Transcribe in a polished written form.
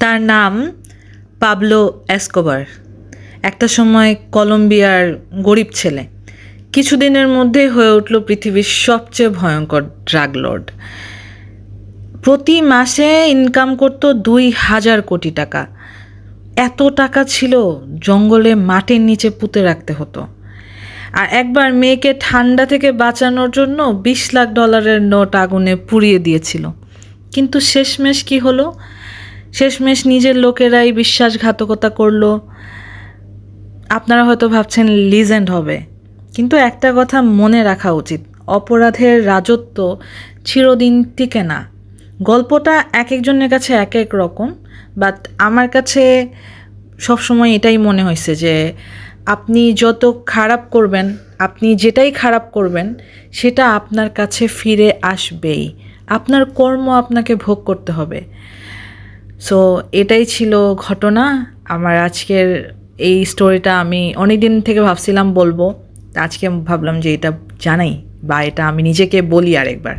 তার নাম Pablo Escobar. একটা সময় কলম্বিয়ার গরিব ছেলে, কিছুদিনের মধ্যেই হয়ে উঠল পৃথিবীর সবচেয়ে ভয়ঙ্কর ড্রাগ লর্ড। প্রতি মাসে ইনকাম করতো ২,০০০ কোটি টাকা। এত টাকা ছিল জঙ্গলে মাটির নিচে পুঁতে রাখতে হতো। আর একবার মেয়েকে ঠান্ডা থেকে বাঁচানোর জন্য $২০ লাখ নোট আগুনে পুড়িয়ে দিয়েছিল। কিন্তু শেষমেশ কি হলো? শেষমেশ নিজের লোকেরাই বিশ্বাসঘাতকতা করলো। আপনারা হয়তো ভাবছেন লিজেন্ড হবে, কিন্তু একটা কথা মনে রাখা উচিত, অপরাধের রাজত্ব চিরদিন টিকে না। গল্পটা এক একজনের কাছে এক এক রকম, বাট আমার কাছে সবসময় এটাই মনে হয়েছে যে আপনি যত খারাপ করবেন, আপনি যেটাই খারাপ করবেন, সেটা আপনার কাছে ফিরে আসবেই। আপনার কর্ম আপনাকে ভোগ করতে হবে। সো এটাই ছিল ঘটনা। আমার আজকের এই স্টোরিটা আমি অনেক দিন থেকে ভাবছিলাম বলবো, আজকে ভাবলাম যে এটা জানাই বা এটা আমি নিজেকে বলি আরেকবার।